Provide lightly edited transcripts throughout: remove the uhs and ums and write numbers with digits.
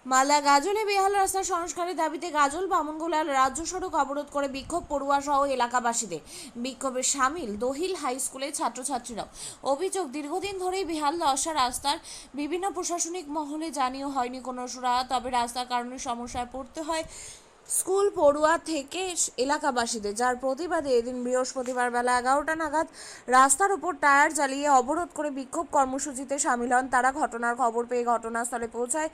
মালদা গাজলে বেহাল রাস্তা সংস্কারের দাবিতে গাজল বামনগোলার রাজ্য সড়ক অবরোধ করে বিক্ষোভ পড়ুয়া সহ এলাকাবাসীদের। বিক্ষোভে সামিল দহিল হাই স্কুলের ছাত্রছাত্রীরাও। অভিযোগ, দীর্ঘদিন ধরেই বেহাল দশা রাস্তার। বিভিন্ন প্রশাসনিক মহলে জানিয়েও হয়নি কোনো সুরাহা, তবে রাস্তার কারণে সমস্যায় পড়তে হয় স্কুল পড়ুয়া থেকে এলাকাবাসীদের, যার প্রতিবাদে এদিন বৃহস্পতিবার বেলা 11টা নাগাদ রাস্তার উপর টায়ার জ্বালিয়ে অবরোধ করে বিক্ষোভ কর্মসূচিতে সামিল হন তারা। ঘটনার খবর পেয়ে ঘটনাস্থলে পৌঁছায়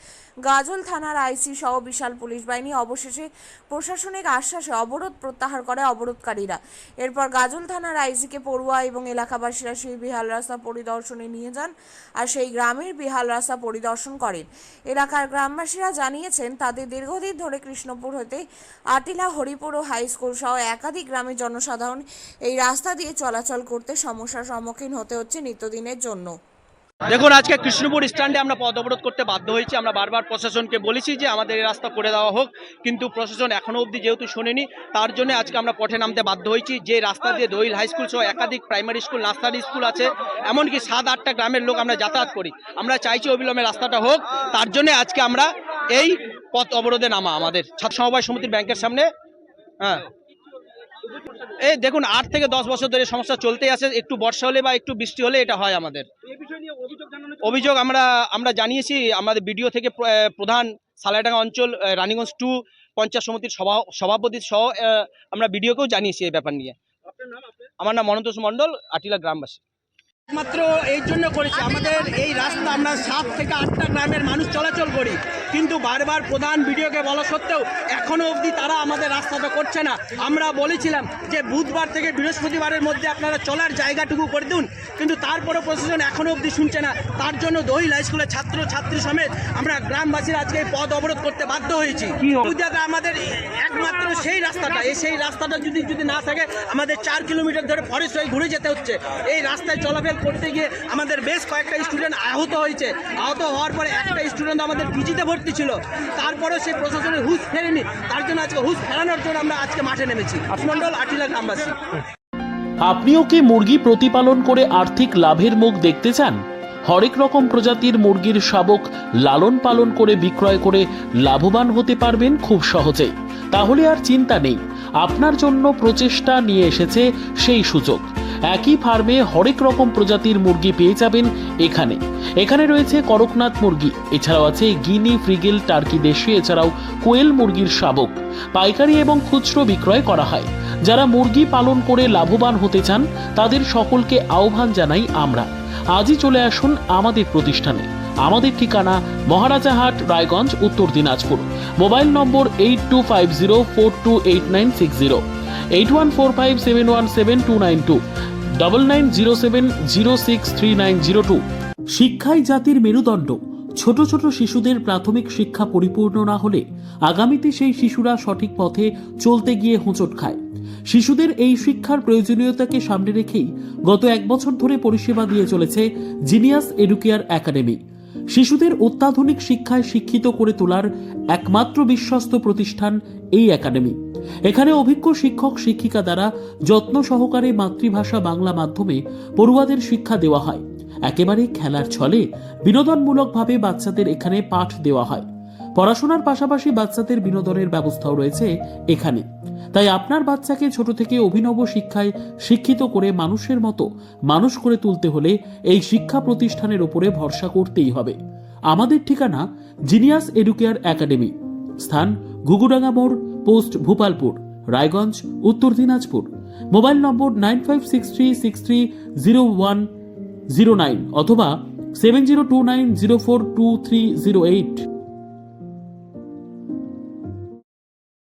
গাজল থানার আইসি সহ বিশাল পুলিশ বাহিনী। অবশেষে প্রশাসনিক আশ্বাসে অবরোধ প্রত্যাহার করে অবরোধকারীরা। এরপর গাজল থানার আইসিকে পড়ুয়া এবং এলাকাবাসীরা সেই বেহাল রাস্তা পরিদর্শনে নিয়ে যান আর সেই গ্রামের বেহাল রাস্তা পরিদর্শন করেন। এলাকার গ্রামবাসীরা জানিয়েছেন তাদের দীর্ঘদিন ধরে কৃষ্ণপুর হতে আটিলা, হরিপুর ও হাই স্কুল সহ একাধিক গ্রামের জনসাধারণ এই রাস্তা দিয়ে চলাচল করতে সমস্যার সম্মুখীন হতে হচ্ছে নিত্যদিনের জন্য। দেখুন, আজকে কৃষ্ণপুর স্ট্যান্ডে আমরা পথ অবরোধ করতে বাধ্য হয়েছি। আমরা বারবার প্রশাসনকে বলেছি যে আমাদের এই রাস্তা করে দেওয়া হোক, কিন্তু প্রশাসন এখনও অবধি যেহেতু শোনেনি, তার জন্য আজকে আমরা পথে নামতে বাধ্য হয়েছি। যে রাস্তা দিয়ে দহিল হাই স্কুল সহ একাধিক প্রাইমারি স্কুল, নার্সারি স্কুল আছে, এমনকি 7-8টা গ্রামের লোক আমরা যাতায়াত করি। আমরা চাইছি অবিলম্বে রাস্তাটা হোক, তার জন্য আজকে আমরা এই পথ অবরোধে নামা আমাদের ছাত্র সমবায় সমিতির ব্যাংকের সামনে। হ্যাঁ, এই দেখুন 8 থেকে 10 বছর ধরে সমস্যা চলতেই আছে। একটু বর্ষা হলে বা একটু বৃষ্টি হলে এটা হয় আমাদের। অভিযোগ আমরা জানিয়েছি আমাদের বিডিও থেকে প্রধান, সালাইডাঙ্গা অঞ্চল, রানীগঞ্জ 2 পঞ্চায়েত সমিতির সভাপতি সহ আমরা বিডিওকেও জানিয়েছি এই ব্যাপার নিয়ে। আমার নাম মনন্তোষ মণ্ডল, আটিলা গ্রামবাসী। মাত্র এই জন্য করেছি, আমাদের এই রাস্তা আমরা 7 থেকে 8টা গ্রামের মানুষ চলাচল করি, কিন্তু বারবার প্রধান ভিডিওকে বলা সত্ত্বেও এখনো অবধি তারা আমাদের রাস্তাটা করছে না। আমরা বলেছিলাম যে বুধবার থেকে বৃহস্পতিবারের মধ্যে আপনারা চলার জায়গাটুকু করে দিন, কিন্তু তারপরে প্রশাসন এখনো অবধি শুনছে না। তার জন্য দহিল হাই স্কুলের ছাত্রছাত্রী সমেত আমরা গ্রামবাসীরা আজকে পথ অবরোধ করতে বাধ্য হয়েছি। আমাদের একমাত্র সেই রাস্তাটা যদি না থাকে, আমাদের 4 কিলোমিটার ধরে ফরেস্ট হয়ে ঘুরে যেতে হচ্ছে। এই রাস্তায় চলাফেরা করতে গিয়ে আমাদের বেশ কয়েকটা স্টুডেন্ট আহত হয়েছে। আহত হওয়ার পরে একটা স্টুডেন্ট আমাদের পিজিতে ভর্তি ছিল, তারপরে সেই প্রশাসনের হুঁশ ফেরেনি। তার জন্য আজকে হুঁশ ফেরানোর জন্য আমরা আজকে মাঠে নেমেছি। মণ্ডল, আটিলা গ্রামবাসী। আপনিও কি মুরগি প্রতিপালন করে আর্থিক লাভের মুখ দেখতে চান? হরেক রকম প্রজাতির মুরগির শাবক লালন পালন করে বিক্রয় করে লাভবান হতে পারবেন খুব সহজেই। তাহলে আর চিন্তা নেই, আপনার জন্য প্রচেষ্টা নিয়ে এসেছে সেই সুযোগ। একই ফার্মে হরেক রকম প্রজাতির মুরগি পেয়ে যাবেন এখানে রয়েছে করকনাথ মুরগি, এছাড়াও আছে গিনি, ফ্রিগেল, টার্কি দেশি, এছাড়াও কোয়েল মুরগির শাবক পাইকারি এবং খুচরো বিক্রয় করা হয়। যারা মুরগি পালন করে লাভবান হতে চান তাদের সকলকে আহ্বান জানাই আমরা। আজই চলে আসুন আমাদের প্রতিষ্ঠানে। আমাদের ঠিকানা মহারাজাহাট, রায়গঞ্জ, উত্তর দিনাজপুর। মোবাইল নম্বর 8250428960, 8145717292, 9907063902। শিক্ষাই জাতির মেরুদণ্ড। ছোট ছোট শিশুদের প্রাথমিক শিক্ষা পরিপূর্ণ না হলে আগামীতে সেই শিশুরা সঠিক পথে চলতে গিয়ে হোঁচট খায়। শিশুদের এই শিক্ষার প্রয়োজনীয়তাকে সামনে রেখেই গত 1 বছর ধরে পরিষেবা দিয়ে চলেছে জিনিয়াস এডুকেয়ার একাডেমি। শিশুদের অত্যাধুনিক শিক্ষায় শিক্ষিত করে তোলার একমাত্র বিশ্বস্ত প্রতিষ্ঠান এই একাডেমি। এখানে অভিজ্ঞ শিক্ষক শিক্ষিকা দ্বারা যত্ন সহকারে মাতৃভাষা বাংলা মাধ্যমে পড়ুয়াদের শিক্ষা দেওয়া হয়। একেবারে খেলার ছলে বিনোদনমূলকভাবে বাচ্চাদের এখানে পাঠ দেওয়া হয়। পড়াশোনার পাশাপাশি বাচ্চাদের বিনোদনের ব্যবস্থাও রয়েছে এখানে। তাই আপনার বাচ্চাকে ছোট থেকে অভিনব শিক্ষায় শিক্ষিত করে মানুষের মতো মানুষ করে তুলতে হলে এই শিক্ষা প্রতিষ্ঠানের উপরে ভরসা করতেই হবে। আমাদের ঠিকানা জিনিয়াস এডুকেয়ার একাডেমি, স্থান ঘুঘুডাঙ্গা মোড়, পোস্ট ভূপালপুর, রায়গঞ্জ, উত্তর দিনাজপুর। মোবাইল নম্বর 9563630109 অথবা 7029042308।